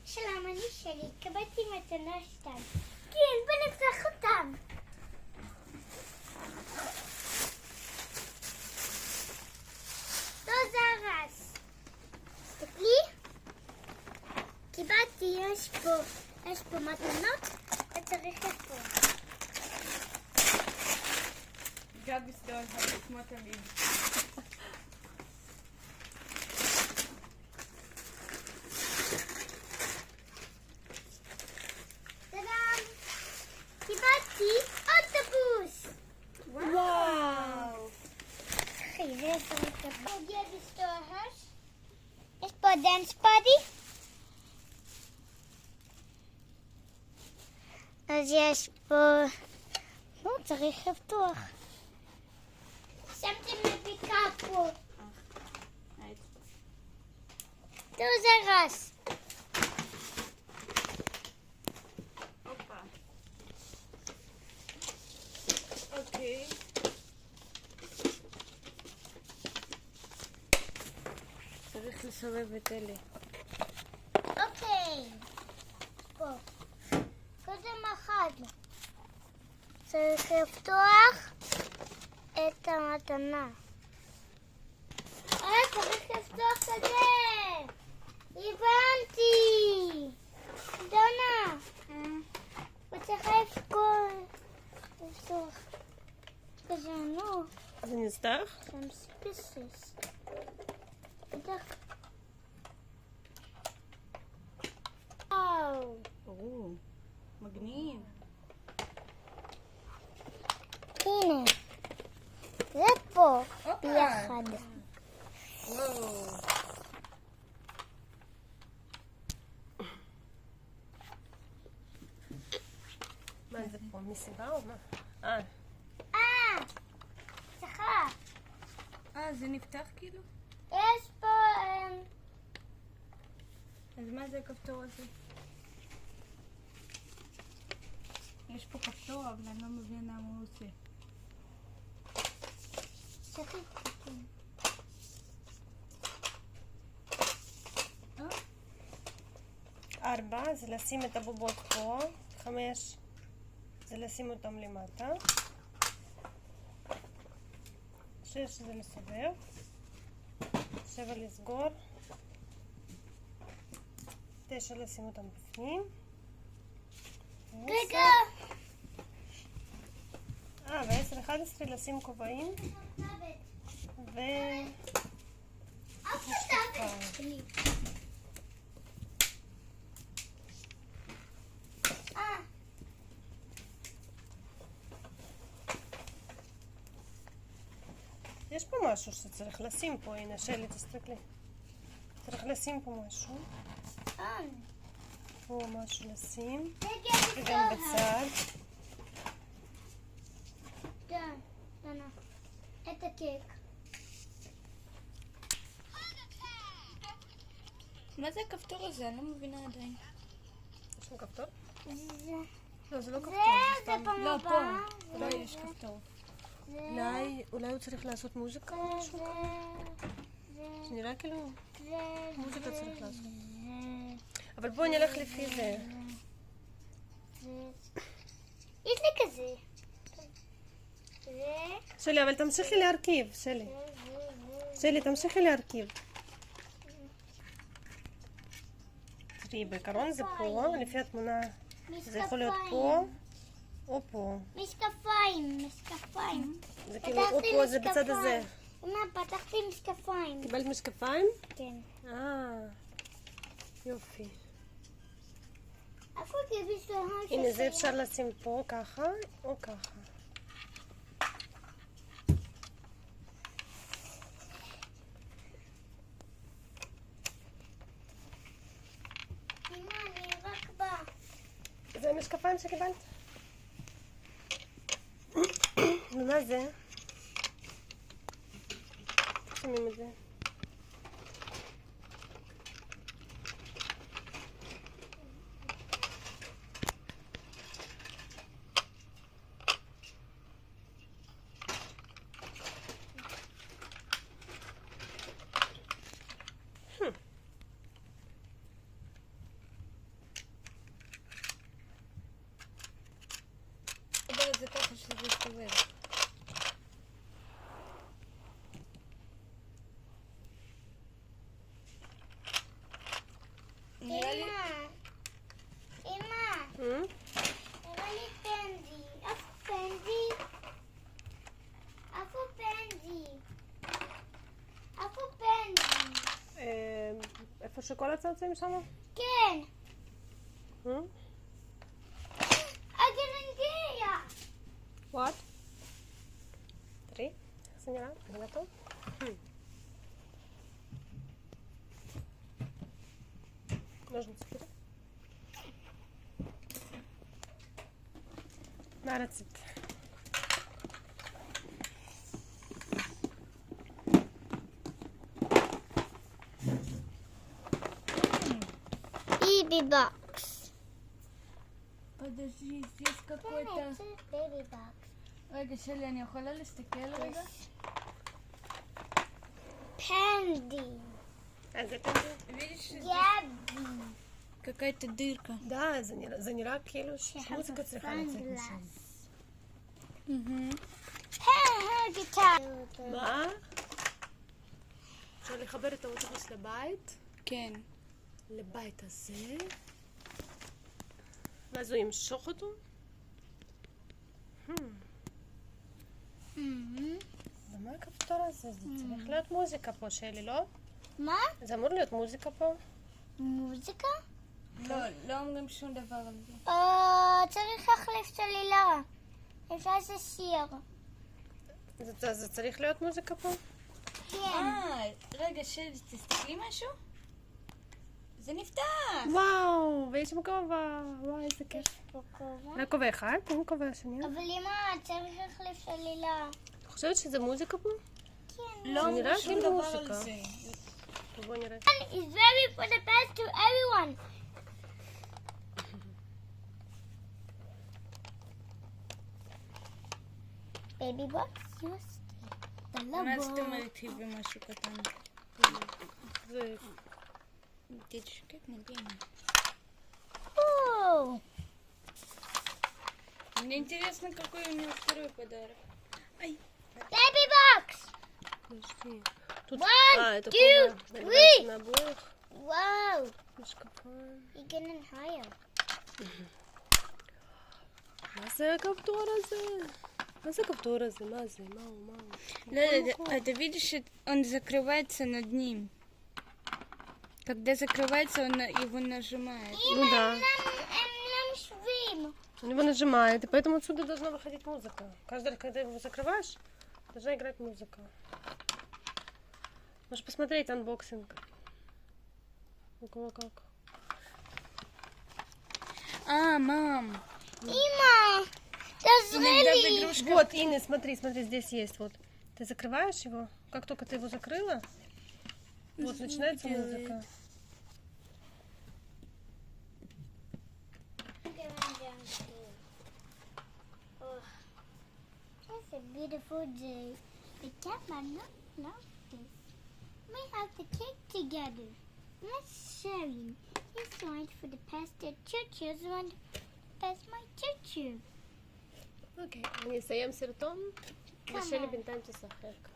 שלום, אני שלי, קבלתי מתנה 2. כן, בוא נפתח אותם. לא זרס. תסתכלי. קיבלתי, יש פה מתנות, וצריך לפתוח. גד מסתובב כמו תמיד. קיבלתי אוטובוס! וואו! אחי, זה צריך לבוא. יש פה דנס פאדי. אז יש פה... צריך לפתוח. שמתי מדביקה פה. זה רס. אוקיי. צריך לסובב את אלה. אוקיי. פה. קודם אחד. צריך לפתוח את המתנה. צריך לפתוח את זה. הבנתי. דונה. וצריך לפתוח. כזה, נו. זה נפתח? Some species. בטח. וואו. או, מגניב. הנה. זה פה. הופה. ביחד. וואו. מה זה פה? מסיבה או מה? סליחה. זה נפתח כאילו? יש פה... אז מה זה הכפתור הזה? יש פה כפתור, אבל אני לא מבינה מה הוא עושה. צריך 4 זה לשים את הבובות פה. 5 זה לשים אותם למטה. 6 זה לסובב. 7 לסגור. 9 לשים אותם בפנים. רגע. ו-10, 11 לשים כובעים. ו... יש פה משהו שצריך לשים פה, הנה שלי, תסתכלי. צריך לשים פה משהו. פה משהו לשים. וגם בצד. דנה, את הקק. מה זה הכפתור הזה? אני לא מבינה עדיין. יש שם כפתור? זה לא, זה לא כפתור. זה פעם לא, פה. הבאה. לא יש כפתור. אולי הוא צריך לעשות מוזיקה או משהו? זה נראה כאילו מוזיקה צריך לעשות. אבל בואו נלך לפי זה. יש לי כזה. שלי, אבל תמשיכי להרכיב, שלי. שלי, תמשיכי להרכיב. תראי, בעיקרון זה פה, לפי התמונה זה יכול להיות פה או פה. משקפיים. זה כאילו או פה, זה בצד הזה. אמא, פתחתי משקפיים. קיבלת משקפיים? כן. יופי. איפה קיבלת להר הנה, זה אפשר לשים פה ככה או ככה. אמא, אני רק באה. זה המשקפיים שקיבלת? ומה זה? שמים את זה. נראה לי... אמא, נראה לי פנדי. איפה פנדי? איפה פנדי? איפה פנדי? איפה שכל הצעצועים שם? כן. הגרנגיה. וואט? תראי, איך זה נראה? נראה טוב? נожницы תראי. מה רצית? Baby box. подожди, здесь какой-то... Baby box. רגע, שלי, אני יכולה להסתכל רגע? Pandy. אז זה כזה? видишь, что здесь Gabby. какая-то дырка. Да, זה נראה כאילו שמוזיקה צריכה לצאת משם. Hey, guitar. מה? אפשר לחבר את האוטובוס לבית? כן. לבית הזה? ואז הוא ימשוך אותו? ומה הכפתור הזה? זה צריך להיות מוזיקה פה, שלי, לא? מה? זה אמור להיות מוזיקה פה? מוזיקה? לא אומרים שום דבר על זה. צריך להחליף סלילה. אפשר זה שיר. זה צריך להיות מוזיקה פה? כן. רגע, שלי, תסתכלי משהו? זה נפתח! וואו, ויש שם כובע. וואי, איזה כיף. פה כובע. רק כובע אחד? אין כובע שני? אבל אמא, צריך להחליף סלילה. את חושבת שזה מוזיקה פה? כן. לא זה אומרים נראה שום כאילו דבר על מוזיקה. זה. טוב, בוא נראה. It's very for the best to everyone. Baby box, just the מה זאת love. אומרת היא ומשהו קטן? זה... תשקט מדהים. Oh, Мне интересно, какой у него второй подарок. Ай, baby box. подожди. Тут... One, это two, кобра. three. На обоих. Wow, משקפיים. you're getting higher. מה זה הכפתור הזה? מה זה הכפתור הזה? מה זה? מהו? это видишь, он закрывается над ним. Когда закрывается, он его нажимает. Ну да. I'm swim. Он его нажимает, и поэтому отсюда должна выходить музыка. Каждый раз, когда его закрываешь, должна играть музыка. Можешь посмотреть анбоксинг. У кого как. Мам. Има, that's really. Вот, Инна, смотри, здесь есть вот. Ты закрываешь его, как только ты его закрыла, вот начинается музыка. It's a beautiful day. The cat might not notice. We have the cake together. Let's sharing. He's going for the pasta choo-choo's one. That's my choo-choo. אוקיי, אני אסיים סרטון, ושלי בינתיים תשחק.